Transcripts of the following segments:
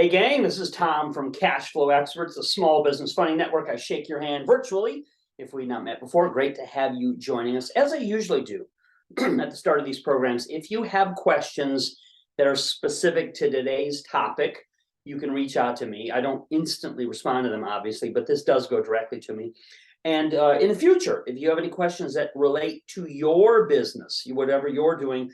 Hey gang, this is Tom from Cash Flow Experts, the Small Business Funding Network. I shake your hand virtually if we've not met before. Great to have you joining us, as I usually do at the start of these programs. If you have questions that are specific to today's topic, you can reach out to me. I don't instantly respond to them, obviously, but this does go directly to me. And in the future, if you have any questions that relate to your business, whatever you're doing,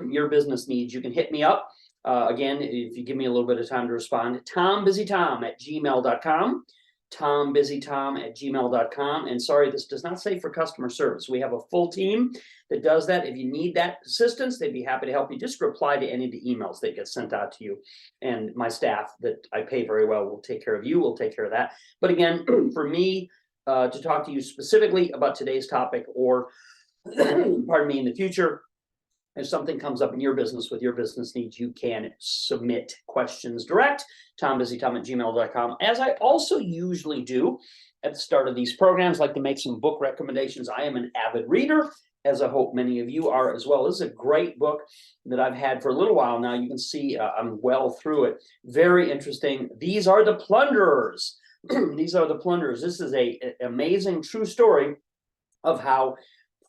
your business needs, you can hit me up. Again, if you give me a little bit of time to respond, tombusytom@gmail.com, tombusytom@gmail.com. And sorry, this does not say for customer service. We have a full team that does that. If you need that assistance, they'd be happy to help you. Just reply to any of the emails that get sent out to you. And my staff that I pay very well will take care of you. We'll take care of that. But again, for me to talk to you specifically about today's topic, or pardon me, in the future, if something comes up in your business with your business needs, you can submit questions direct, tombusytom@gmail.com. As I also usually do at the start of these programs, like to make some book recommendations. I am an avid reader, as I hope many of you are as well. This is a great book that I've had for a little while now. You can see I'm well through it. Very interesting. These Are the Plunderers. These Are the Plunderers. This is an amazing true story of how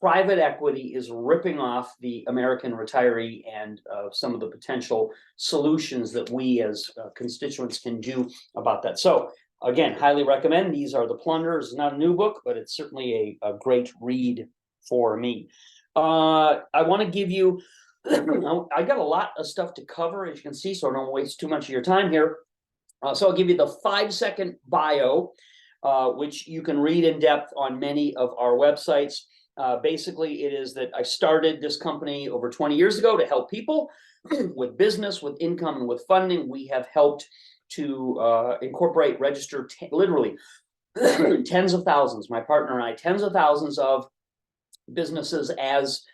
private equity is ripping off the American retiree, and some of the potential solutions that we as constituents can do about that. So again, highly recommend. These Are the Plunderers. It's not a new book, but it's certainly a great read for me. I want to give you, I got a lot of stuff to cover, as you can see, so I don't waste too much of your time here. So I'll give you the 5-second bio, which you can read in depth on many of our websites. Basically, it is that I started this company over 20 years ago to help people with business, with income, and with funding. We have helped to incorporate, register literally tens of thousands, my partner and I, tens of thousands of businesses as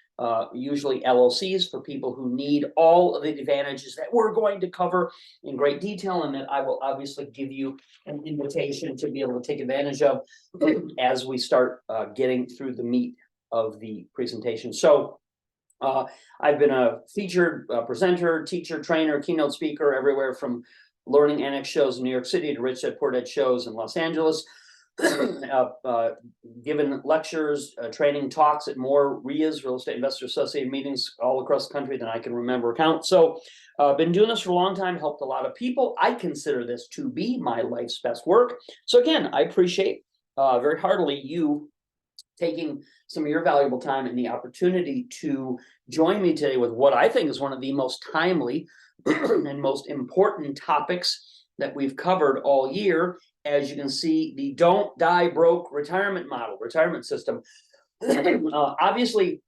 usually LLCs for people who need all of the advantages that we're going to cover in great detail, and that I will obviously give you an invitation to be able to take advantage of as we start getting through the meat of the presentation. So I've been a featured presenter, teacher, trainer, keynote speaker everywhere from Learning Annex shows in New York City to Rich Dad Poor Dad shows in Los Angeles. Given lectures, training talks at more RIAs, Real Estate Investor Associated meetings all across the country than I can remember or count. So been doing this for a long time, helped a lot of people. I consider this to be my life's best work. So again, I appreciate very heartily you taking some of your valuable time and the opportunity to join me today with what I think is one of the most timely and most important topics that we've covered all year. As you can see, the don't die broke retirement model, retirement system. Obviously,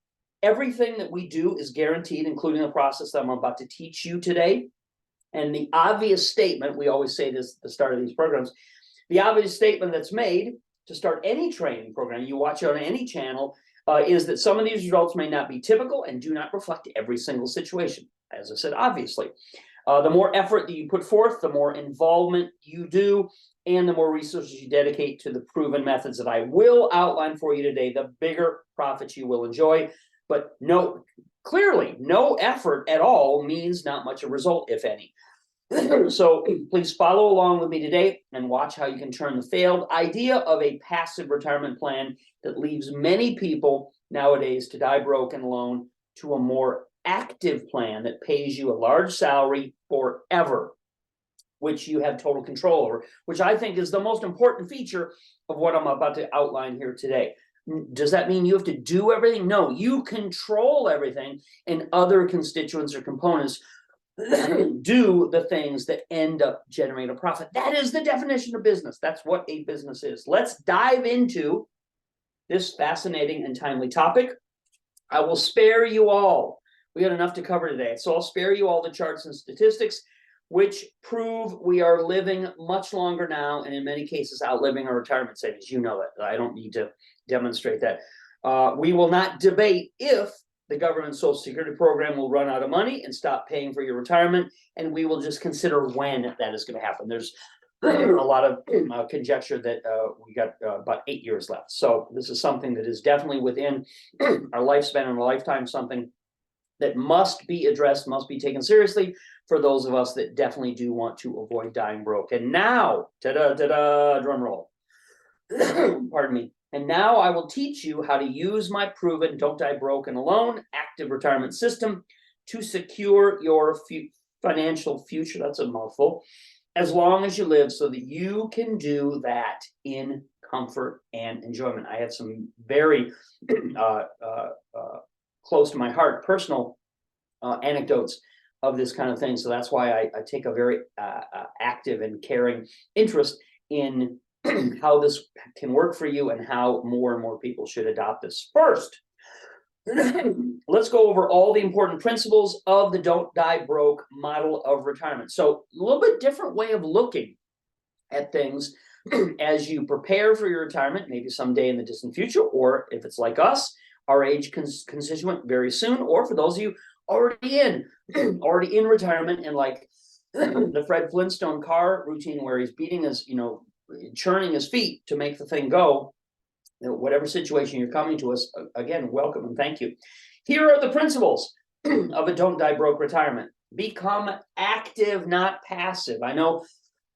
everything that we do is guaranteed, including the process that I'm about to teach you today. And the obvious statement, we always say this at the start of these programs, the obvious statement that's made to start any training program you watch on any channel is that some of these results may not be typical and do not reflect every single situation. As I said, obviously. The more effort that you put forth, the more involvement you do, and the more resources you dedicate to the proven methods that I will outline for you today, the bigger profits you will enjoy. But clearly, no effort at all means not much of a result, if any. So please follow along with me today and watch how you can turn the failed idea of a passive retirement plan that leaves many people nowadays to die broke and alone to a more active plan that pays you a large salary forever, which you have total control over, which I think is the most important feature of what I'm about to outline here today. Does that mean you have to do everything? No, you control everything, and other constituents or components do the things that end up generating a profit. That is the definition of business. That's what a business is. Let's dive into this fascinating and timely topic. I will spare you all. We got enough to cover today, so I'll spare you all the charts and statistics which prove we are living much longer now, and in many cases outliving our retirement savings. You know that. I don't need to demonstrate that. We will not debate if the government Social Security program will run out of money and stop paying for your retirement, and we will just consider when that is going to happen. There's a lot of conjecture that we got about 8 years left. So this is something that is definitely within our lifespan and our lifetime, something that must be addressed, must be taken seriously for those of us that definitely do want to avoid dying broke. And now, drum roll. Pardon me. And now I will teach you how to use my proven Don't Die Broke and Alone active retirement system to secure your financial future. That's a mouthful. As long as you live, so that you can do that in comfort and enjoyment. I have some very close to my heart personal anecdotes of this kind of thing. So that's why I take a very active and caring interest in how this can work for you and how more and more people should adopt this. First, let's go over all the important principles of the Don't Die Broke model of retirement. So a little bit different way of looking at things as you prepare for your retirement, maybe someday in the distant future, or if it's like us, our age constituent very soon, or for those of you already in retirement and like the Fred Flintstone car routine where he's beating his, churning his feet to make the thing go. Whatever situation you're coming to us, again, welcome and thank you. Here are the principles of a Don't Die Broke retirement. Become active, not passive. I know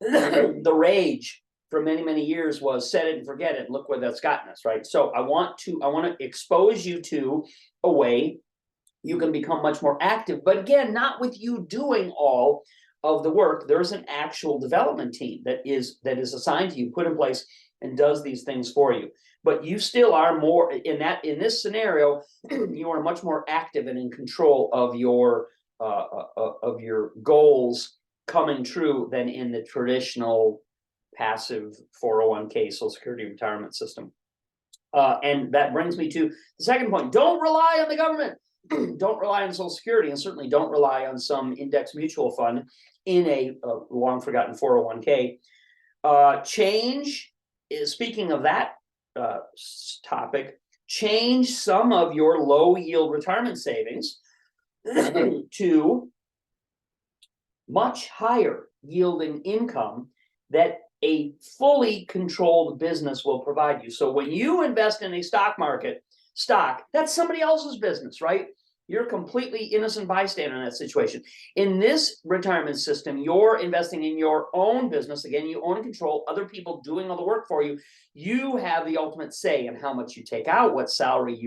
the rage for many, many years was set it and forget it. Look where that's gotten us, right? So I want to expose you to a way you can become much more active, but again, not with you doing all of the work. There's an actual development team that is assigned to you, put in place, and does these things for you. But you still are more in this scenario, you are much more active and in control of your goals coming true than in the traditional passive 401k Social Security retirement system. And that brings me to the second point. Don't rely on the government. Don't rely on Social Security, and certainly don't rely on some index mutual fund in a long forgotten 401k. Speaking of that topic, change some of your low yield retirement savings to much higher yielding income that a fully controlled business will provide you. So when you invest in a stock, that's somebody else's business, right? You're completely innocent bystander in that situation. In this retirement system, you're investing in your own business. Again, you own and control other people doing all the work for you. You have the ultimate say in how much you take out, what salary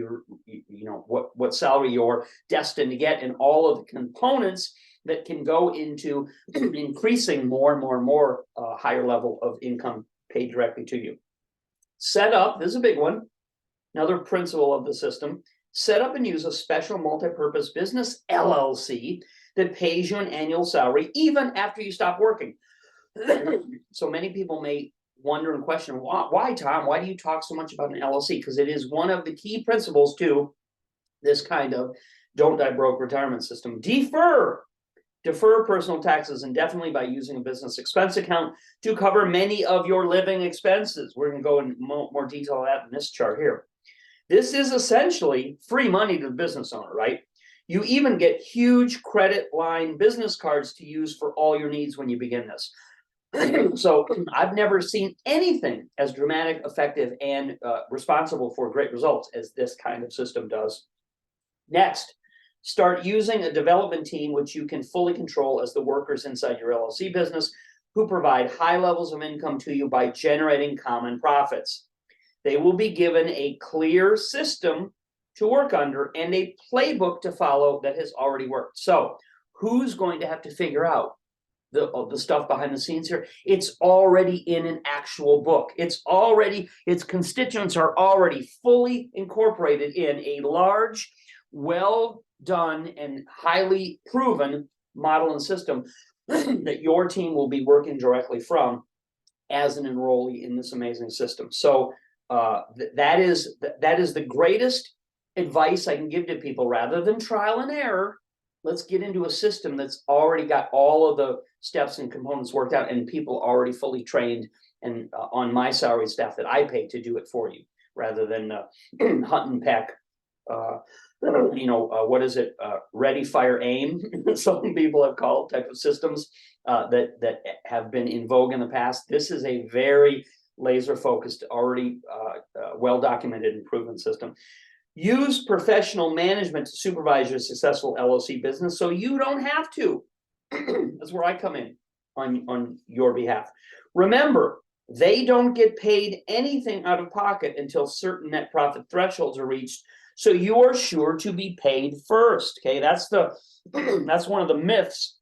what salary you're destined to get, and all of the components that can go into increasing more and more and more higher level of income paid directly to you. Set up, this is a big one, another principle of the system, set up and use a special multi-purpose business LLC that pays you an annual salary even after you stop working. So many people may wonder and question, why, Tom? Why do you talk so much about an LLC? Because it is one of the key principles to this kind of Don't Die Broke retirement system. Defer personal taxes indefinitely by using a business expense account to cover many of your living expenses. We're going to go in more detail on that in this chart here. This is essentially free money to the business owner, right? You even get huge credit line business cards to use for all your needs when you begin this. So I've never seen anything as dramatic, effective, and responsible for great results as this kind of system does. Next, start using a development team which you can fully control as the workers inside your LLC business who provide high levels of income to you by generating common profits. They will be given a clear system to work under and a playbook to follow that has already worked. So who's going to have to figure out the stuff behind the scenes here? It's already in an actual book. Its constituents are already fully incorporated in a large, well done and highly proven model and system that your team will be working directly from as an enrollee in this amazing system. So that is the greatest advice I can give to people. Rather than trial and error, let's get into a system that's already got all of the steps and components worked out and people already fully trained and on my salary staff that I pay to do it for you, rather than hunt and peck. What is it? Ready, fire, aim. Some people have called type of systems that have been in vogue in the past. This is a very laser focused, already well documented and proven system. Use professional management to supervise your successful LLC business so you don't have to. That's where I come in on your behalf. Remember, they don't get paid anything out of pocket until certain net profit thresholds are reached. So you are sure to be paid first. Okay, that's one of the myths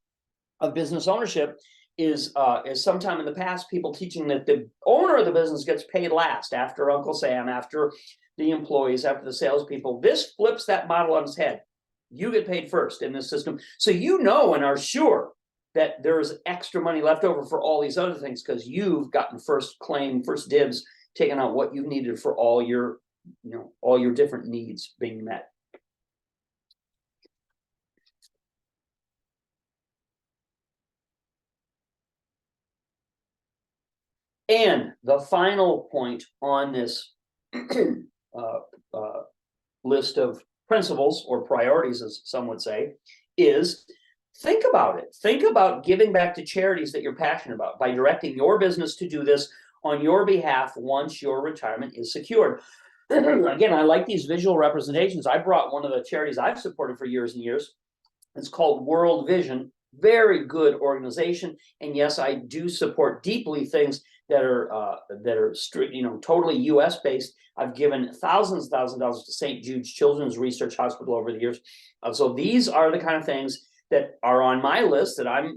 of business ownership. Is sometime in the past people teaching that the owner of the business gets paid last, after Uncle Sam, after the employees, after the salespeople. This flips that model on its head. You get paid first in this system, so you know and are sure that there's extra money left over for all these other things because you've gotten first claim, first dibs, taken out what you've needed for all your, all your different needs being met. And the final point on this list of principles or priorities, as some would say, is think about it. Think about giving back to charities that you're passionate about by directing your business to do this on your behalf once your retirement is secured. Again, I like these visual representations. I brought one of the charities I've supported for years and years. It's called World Vision. Very good organization. And yes, I do support deeply things that are strict, totally US based. I've given thousands of dollars to St. Jude's Children's Research Hospital over the years. So these are the kind of things that are on my list that I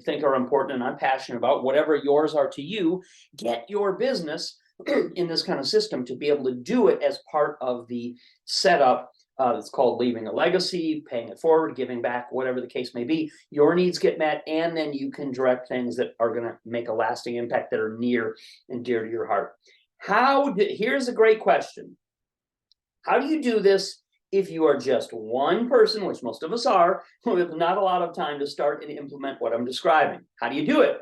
think are important and I'm passionate about. Whatever yours are to you, get your business in this kind of system to be able to do it as part of the setup. It's called leaving a legacy, paying it forward, giving back, whatever the case may be. Your needs get met, and then you can direct things that are going to make a lasting impact that are near and dear to your heart. Here's a great question. How do you do this if you are just one person, which most of us are, with not a lot of time to start and implement what I'm describing? How do you do it?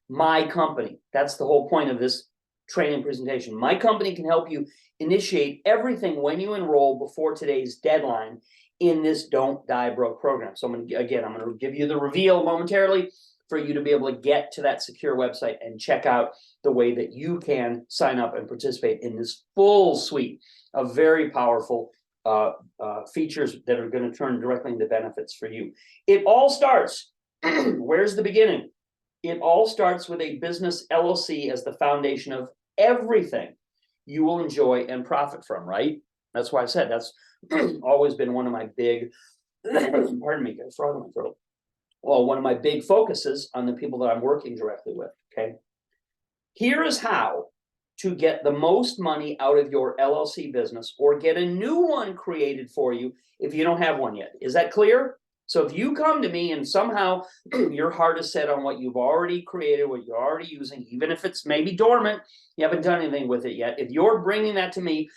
My company. That's the whole point of this training presentation. My company can help you initiate everything when you enroll before today's deadline in this Don't Die Broke program. So I'm going to give you the reveal momentarily for you to be able to get to that secure website and check out the way that you can sign up and participate in this full suite of very powerful features that are going to turn directly into benefits for you. It all starts, where's the beginning? It all starts with a business LLC as the foundation of everything you will enjoy and profit from, right? That's why I said that's always been one of my big, pardon me, got a frog in my throat. Well, one of my big focuses on the people that I'm working directly with, okay? Here is how to get the most money out of your LLC business or get a new one created for you if you don't have one yet. Is that clear? So if you come to me and somehow your heart is set on what you've already created, what you're already using, even if it's maybe dormant, you haven't done anything with it yet. If you're bringing that to me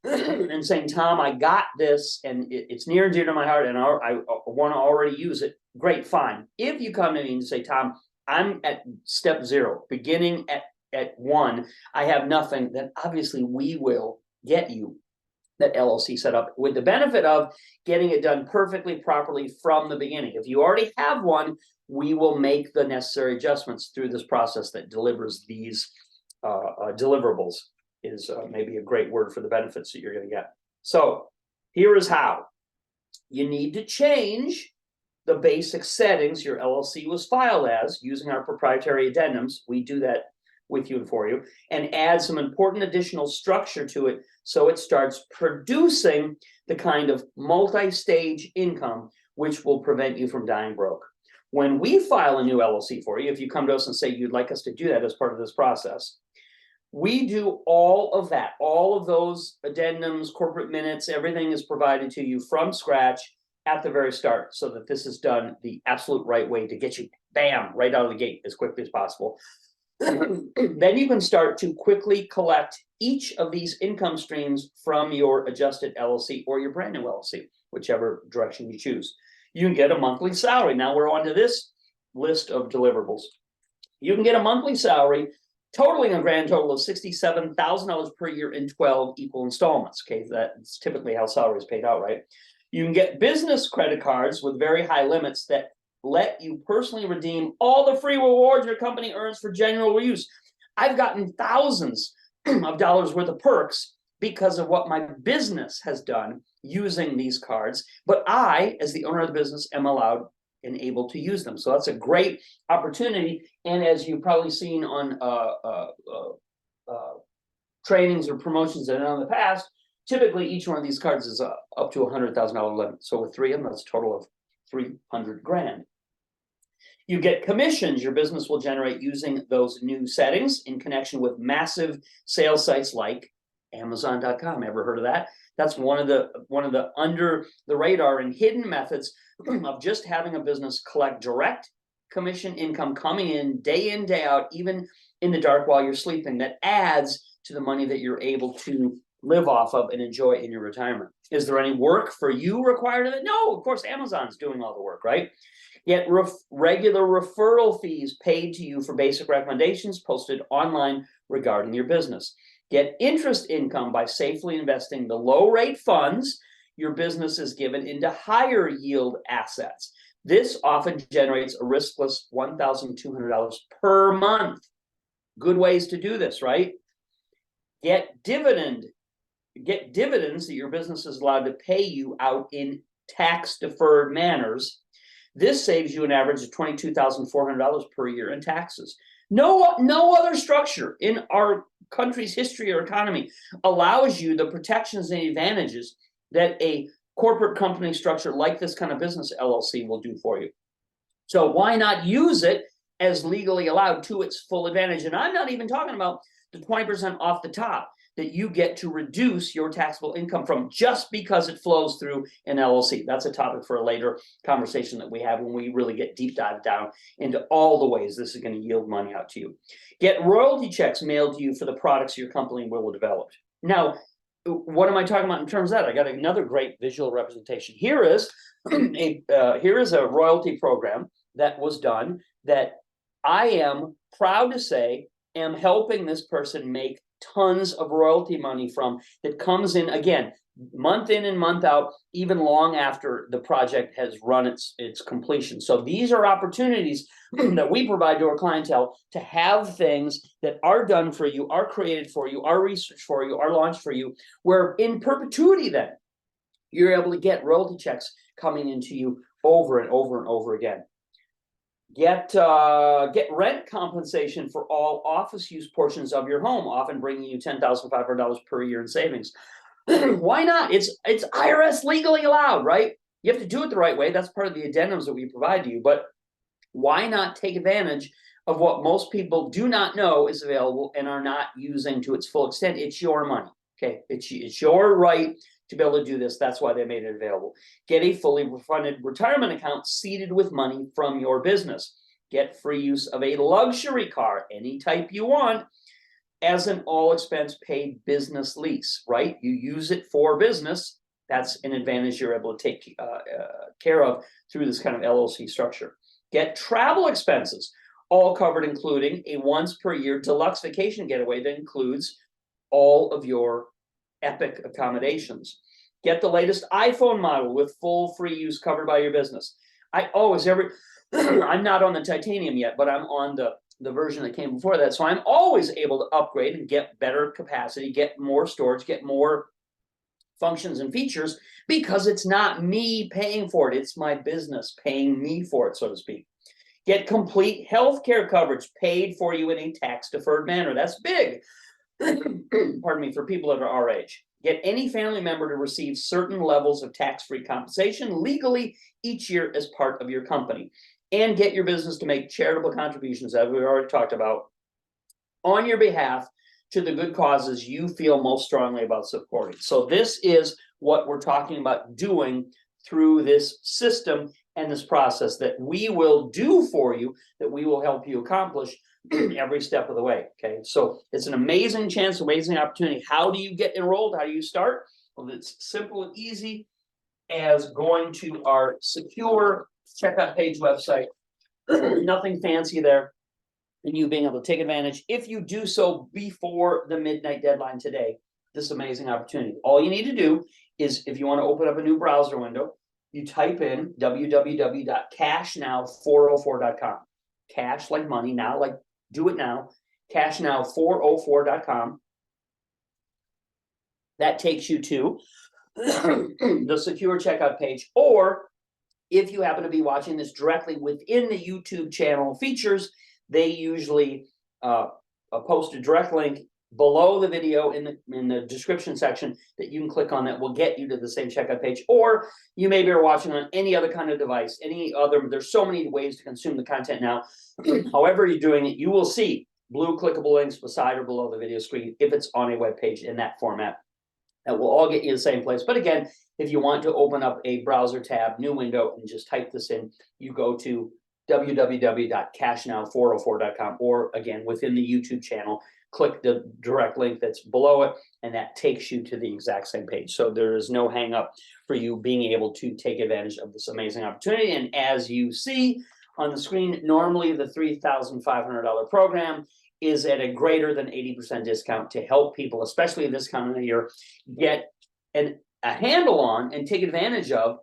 and saying, Tom, I got this and it's near and dear to my heart and I want to already use it, great, fine. If you come to me and say, Tom, I'm at step 0, beginning at 1, I have nothing, then obviously we will get you that LLC set up with the benefit of getting it done perfectly, properly from the beginning. If you already have one, we will make the necessary adjustments through this process that delivers these deliverables is maybe a great word for the benefits that you're going to get. So here is how. You need to change the basic settings your LLC was filed as using our proprietary addendums. We do that with you and for you, and add some important additional structure to it so it starts producing the kind of multi-stage income which will prevent you from dying broke. When we file a new LLC for you, if you come to us and say you'd like us to do that as part of this process, we do all of that, all of those addendums, corporate minutes, everything is provided to you from scratch at the very start so that this is done the absolute right way to get you, bam, right out of the gate as quickly as possible. Then you can start to quickly collect each of these income streams from your adjusted LLC or your brand new LLC, whichever direction you choose. You can get a monthly salary. Now we're on to this list of deliverables. You can get a monthly salary totaling a grand total of $67,000 per year in 12 equal installments. Okay, that's typically how salary is paid out, right? You can get business credit cards with very high limits that let you personally redeem all the free rewards your company earns for general use. I've gotten thousands of dollars worth of perks because of what my business has done using these cards, but I, as the owner of the business, am allowed and able to use them. So that's a great opportunity. And as you've probably seen on trainings or promotions that I've done in the past, typically each one of these cards is up to $100,000 limit. So with 3 of them, that's a total of 300 grand. You get commissions your business will generate using those new settings in connection with massive sales sites like Amazon.com. Ever heard of that? That's one of the under the radar and hidden methods of just having a business collect direct commission income coming in, day out, even in the dark while you're sleeping, that adds to the money that you're able to live off of and enjoy in your retirement. Is there any work for you required of it? No, of course, Amazon's doing all the work, right? Yet regular referral fees paid to you for basic recommendations posted online regarding your business. Get interest income by safely investing the low rate funds your business is given into higher yield assets. This often generates a riskless $1,200 per month. Good ways to do this, right? Get dividends that your business is allowed to pay you out in tax deferred manners. This saves you an average of $22,400 per year in taxes. No other structure in our country's history or economy allows you the protections and advantages that a corporate company structure like this kind of business LLC will do for you. So why not use it as legally allowed to its full advantage? And I'm not even talking about the 20% off the top that you get to reduce your taxable income from just because it flows through an LLC. That's a topic for a later conversation that we have when we really get deep dive down into all the ways this is going to yield money out to you. Get royalty checks mailed to you for the products your company will develop. Now, what am I talking about in terms of that? I got another great visual representation. Here is a royalty program that was done that I am proud to say am helping this person make tons of royalty money from, that comes in, again, month in and month out, even long after the project has run its completion. So these are opportunities that we provide to our clientele to have things that are done for you, are created for you, are researched for you, are launched for you, where in perpetuity then you're able to get royalty checks coming into you over and over and over again. Get rent compensation for all office use portions of your home, often bringing you $10,500 per year in savings. Why not? It's IRS legally allowed, right? You have to do it the right way. That's part of the addendums that we provide to you. But why not take advantage of what most people do not know is available and are not using to its full extent? It's your money, okay? It's your right to be able to do this. That's why they made it available. Get a fully refunded retirement account seeded with money from your business. Get free use of a luxury car, any type you want, as an all expense paid business lease, right? You use it for business. That's an advantage you're able to take care of through this kind of LLC structure. Get travel expenses, all covered, including a once per year deluxe vacation getaway that includes all of your epic accommodations. Get the latest iPhone model with full free use covered by your business. I'm not on the titanium yet, but I'm on the version that came before that. So I'm always able to upgrade and get better capacity, get more storage, get more functions and features, because it's not me paying for it. It's my business paying me for it, so to speak. Get complete healthcare coverage paid for you in a tax-deferred manner. That's big. Pardon me, for people that are our age. Get any family member to receive certain levels of tax-free compensation legally each year as part of your company. And get your business to make charitable contributions, as we already talked about, on your behalf to the good causes you feel most strongly about supporting. So this is what we're talking about doing through this system and this process that we will do for you, that we will help you accomplish every step of the way. Okay, so it's an amazing chance, amazing opportunity. How do you get enrolled? How do you start? Well, it's simple and easy as going to our secure checkout page website. Nothing fancy there, and you being able to take advantage, if you do so before the midnight deadline today, this amazing opportunity. All you need to do is, if you want to open up a new browser window, you type in www.cashnow404.com. Cash like money, now like do it now. Cashnow404.com. That takes you to the secure checkout page, or if you happen to be watching this directly within the YouTube channel features, they usually post a direct link below the video in the description section that you can click on that will get you to the same checkout page. Or you maybe are watching on any other kind of device, there's so many ways to consume the content now. However you're doing it, you will see blue clickable links beside or below the video screen if it's on a web page in that format. That will all get you to the same place. But again, if you want to open up a browser tab, new window, and just type this in, you go to www.cashnow404.com, or again, within the YouTube channel, click the direct link that's below it, and that takes you to the exact same page. So there is no hang up for you being able to take advantage of this amazing opportunity. And as you see on the screen, normally the $3,500 program is at a greater than 80% discount to help people, especially this time of the year, get a handle on and take advantage of,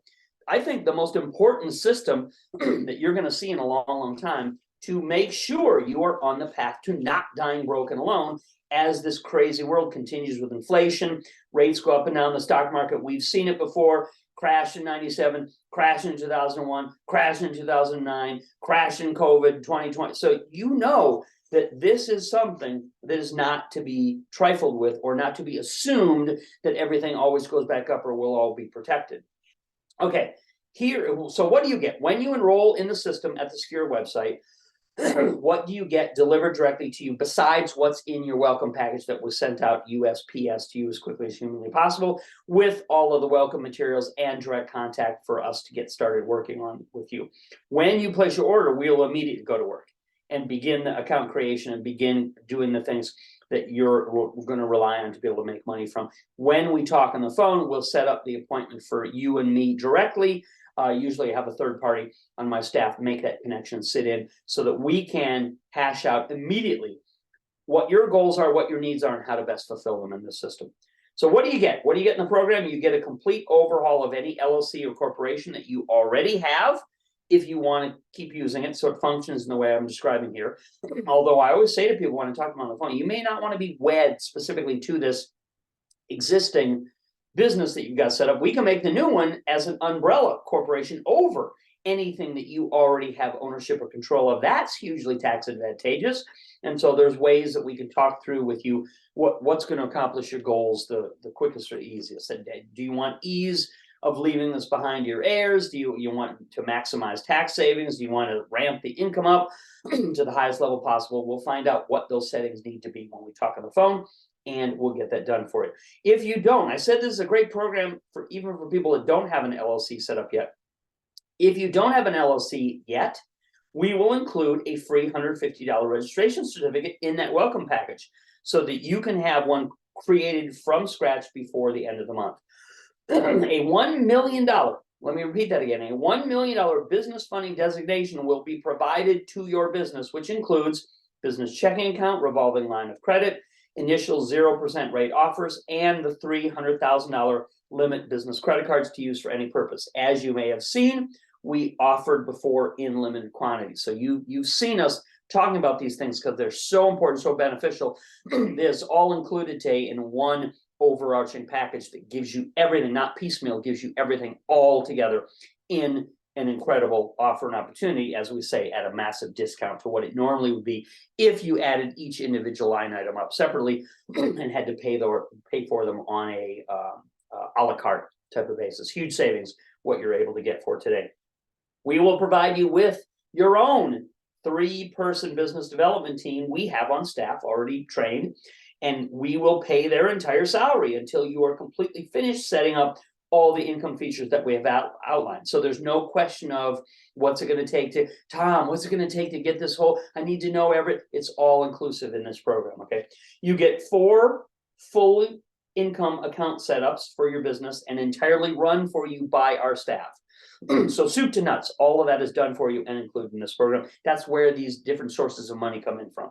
I think, the most important system that you're going to see in a long, long time to make sure you are on the path to not dying broke and alone as this crazy world continues with inflation. Rates go up and down the stock market. We've seen it before. Crash in 97, crash in 2001, crash in 2009, crash in COVID 2020. So you know that this is something that is not to be trifled with, or not to be assumed that everything always goes back up or we'll all be protected. Okay, so what do you get? When you enroll in the system at the secure website, what do you get delivered directly to you besides what's in your welcome package that was sent out USPS to you as quickly as humanly possible, with all of the welcome materials and direct contact for us to get started working on with you? When you place your order, we'll immediately go to work and begin the account creation and begin doing the things that we're going to rely on to be able to make money from. When we talk on the phone, we'll set up the appointment for you and me directly. Usually I have a third party on my staff make that connection, sit in, so that we can hash out immediately what your goals are, what your needs are, and how to best fulfill them in the system. So what do you get? What do you get in the program? You get a complete overhaul of any LLC or corporation that you already have, if you want to keep using it, so it functions in the way I'm describing here. Although I always say to people when I talk to them on the phone, you may not want to be wed specifically to this existing business that you've got set up. We can make the new one as an umbrella corporation over anything that you already have ownership or control of. That's hugely tax advantageous. And so there's ways that we can talk through with you what's going to accomplish your goals the quickest or easiest. And do you want ease of leaving this behind your heirs? Do you want to maximize tax savings? Do you want to ramp the income up to the highest level possible? We'll find out what those settings need to be when we talk on the phone, and we'll get that done for you. If you don't, I said this is a great program for even for people that don't have an LLC set up yet. If you don't have an LLC yet, we will include a free $150 registration certificate in that welcome package so that you can have one created from scratch before the end of the month. A $1 million, let me repeat that again, a $1 million business funding designation will be provided to your business, which includes business checking account, revolving line of credit, initial 0% rate offers, and the $300,000 limit business credit cards to use for any purpose. As you may have seen, we offered before in limited quantities. So you've seen us talking about these things because they're so important, so beneficial. This all included today in one overarching package that gives you everything, not piecemeal, gives you everything all together in an incredible offer and opportunity, as we say, at a massive discount to what it normally would be if you added each individual line item up separately and had to pay for them on a la carte type of basis. Huge savings, what you're able to get for today. We will provide you with your own 3-person business development team we have on staff already trained, and we will pay their entire salary until you are completely finished setting up all the income features that we have outlined. So there's no question of what's it going to take to, Tom, what's it going to take to get this whole, I need to know it's all inclusive in this program, okay? You get 4 full income account setups for your business and entirely run for you by our staff. So soup to nuts, all of that is done for you and included in this program. That's where these different sources of money come in from.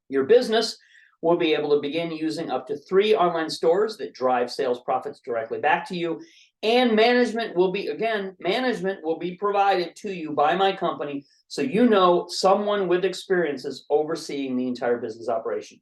Your business will be able to begin using up to 3 online stores that drive sales profits directly back to you. And management will be provided to you by my company, so you know someone with experience is overseeing the entire business operation.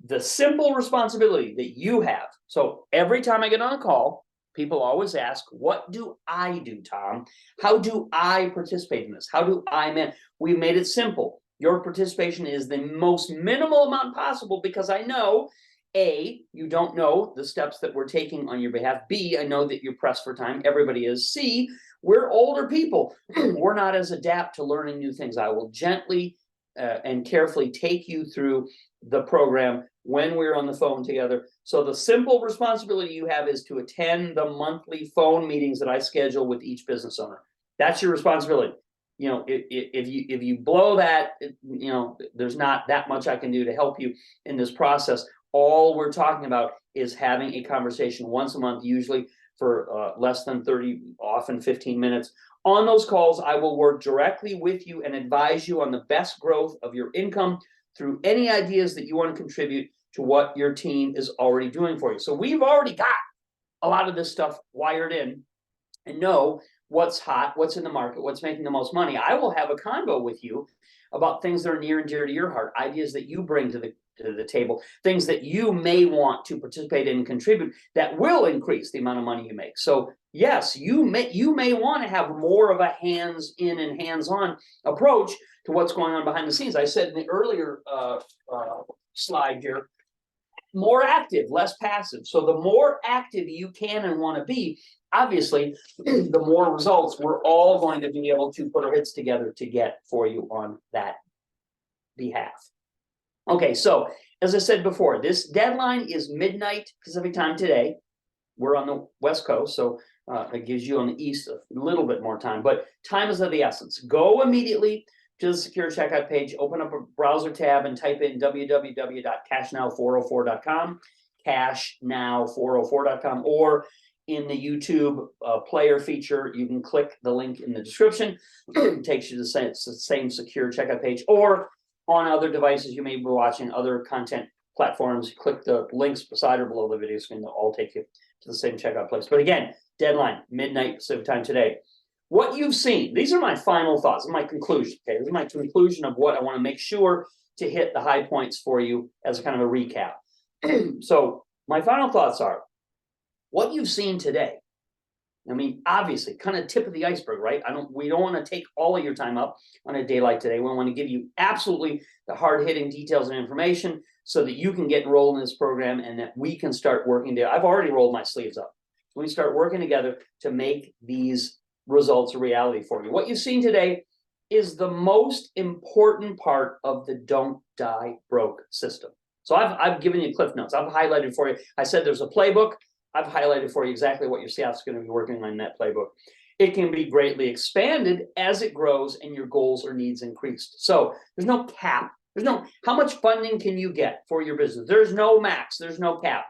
The simple responsibility that you have. So every time I get on a call, people always ask, what do I do, Tom? How do I participate in this? How do I manage? We made it simple. Your participation is the most minimal amount possible because I know, A, you don't know the steps that we're taking on your behalf. B, I know that you're pressed for time. Everybody is. C, we're older people. We're not as adept to learning new things. I will gently and carefully take you through the program when we're on the phone together. So the simple responsibility you have is to attend the monthly phone meetings that I schedule with each business owner. That's your responsibility. You know, if you blow that, you know, there's not that much I can do to help you in this process. All we're talking about is having a conversation once a month, usually for less than 30, often 15 minutes. On those calls, I will work directly with you and advise you on the best growth of your income through any ideas that you want to contribute to what your team is already doing for you. So we've already got a lot of this stuff wired in and know what's hot, what's in the market, what's making the most money. I will have a convo with you about things that are near and dear to your heart, ideas that you bring to the table, things that you may want to participate in and contribute that will increase the amount of money you make. So yes, you may want to have more of a hands-in and hands-on approach to what's going on behind the scenes. I said in the earlier slide here, more active, less passive. So the more active you can and want to be, obviously, the more results we're all going to be able to put our heads together to get for you on that behalf. Okay, so as I said before, this deadline is midnight Pacific time today. We're on the West Coast, so it gives you on the East a little bit more time, but time is of the essence. Go immediately to the secure checkout page, open up a browser tab and type in www.cashnow404.com, cashnow404.com, or in the YouTube player feature, you can click the link in the description. It takes you to the same secure checkout page, or on other devices you may be watching, other content platforms, click the links beside or below the video screen. They'll all take you to the same checkout place. But again, deadline, midnight Pacific time today. What you've seen, these are my final thoughts and my conclusion. Okay, this is my conclusion of what I want to make sure to hit the high points for you as a kind of a recap. So my final thoughts are, what you've seen today, I mean, obviously, kind of tip of the iceberg, right? We don't want to take all of your time up on a day like today. We want to give you absolutely the hard-hitting details and information so that you can get enrolled in this program and that we can start working together. I've already rolled my sleeves up. We start working together to make these results a reality for you. What you've seen today is the most important part of the Don't Die Broke system. So I've given you cliff notes. I've highlighted for you. I said there's a playbook. I've highlighted for you exactly what your staff is going to be working on in that playbook. It can be greatly expanded as it grows and your goals or needs increased. So there's no cap. There's no, how much funding can you get for your business? There's no max. There's no cap.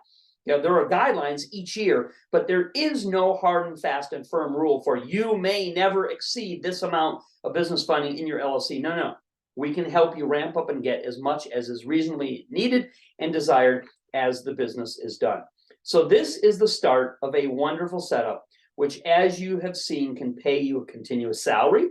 You know, there are guidelines each year, but there is no hard and fast and firm rule for you may never exceed this amount of business funding in your LLC. No. We can help you ramp up and get as much as is reasonably needed and desired as the business is done. So this is the start of a wonderful setup, which, as you have seen, can pay you a continuous salary,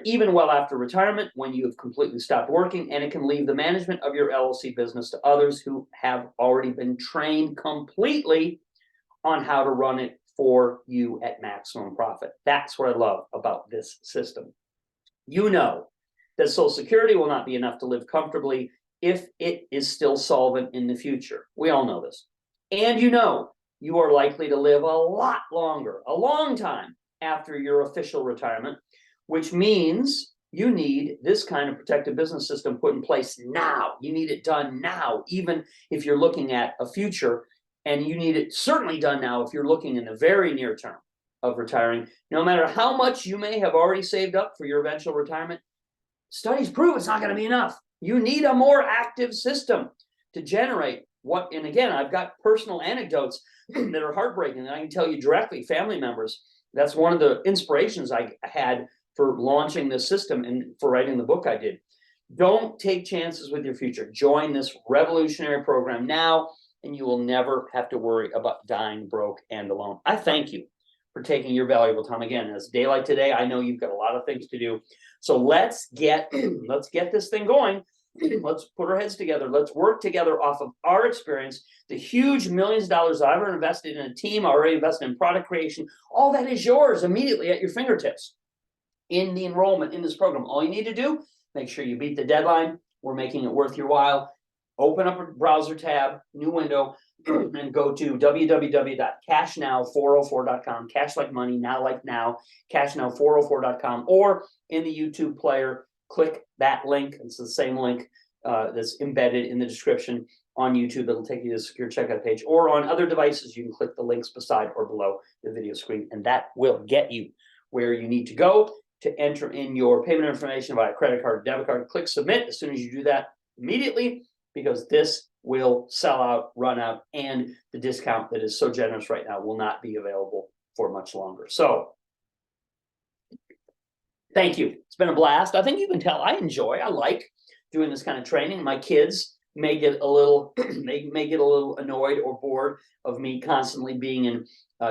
even well after retirement, when you have completely stopped working, and it can leave the management of your LLC business to others who have already been trained completely on how to run it for you at maximum profit. That's what I love about this system. You know that Social Security will not be enough to live comfortably if it is still solvent in the future. We all know this. And you know you are likely to live a lot longer, a long time after your official retirement, which means you need this kind of protective business system put in place now. You need it done now, even if you're looking at a future, and you need it certainly done now if you're looking in the very near term of retiring. No matter how much you may have already saved up for your eventual retirement, studies prove it's not going to be enough. You need a more active system to generate what, and again, I've got personal anecdotes that are heartbreaking, and I can tell you directly, family members, that's one of the inspirations I had for launching this system and for writing the book I did. Don't take chances with your future. Join this revolutionary program now, and you will never have to worry about dying broke and alone. I thank you for taking your valuable time. Again, as a day like today, I know you've got a lot of things to do. So let's get this thing going. Let's put our heads together. Let's work together off of our experience, the huge millions of dollars I've ever invested in a team, already invested in product creation. All that is yours immediately at your fingertips in the enrollment in this program. All you need to do, make sure you beat the deadline. We're making it worth your while. Open up a browser tab, new window, and go to www.cashnow404.com. Cash like money, now like now, cashnow404.com, or in the YouTube player, click that link. It's the same link that's embedded in the description on YouTube. It'll take you to the secure checkout page, or on other devices, you can click the links beside or below the video screen, and that will get you where you need to go to enter in your payment information via credit card, debit card. Click submit as soon as you do that immediately, because this will sell out, run out, and the discount that is so generous right now will not be available for much longer. So thank you. It's been a blast. I think you can tell I like doing this kind of training. My kids may get a little may get a little annoyed or bored of me constantly being in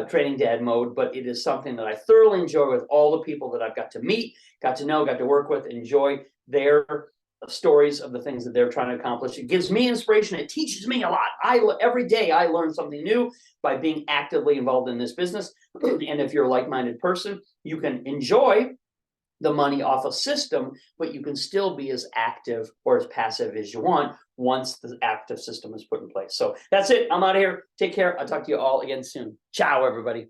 training dad mode, but it is something that I thoroughly enjoy with all the people that I've got to meet, got to know, got to work with, enjoy their stories of the things that they're trying to accomplish. It gives me inspiration. It teaches me a lot. Every day I learn something new by being actively involved in this business. And if you're a like-minded person, you can enjoy the money off a system, but you can still be as active or as passive as you want once the active system is put in place. So that's it. I'm out of here. Take care. I'll talk to you all again soon. Ciao, everybody.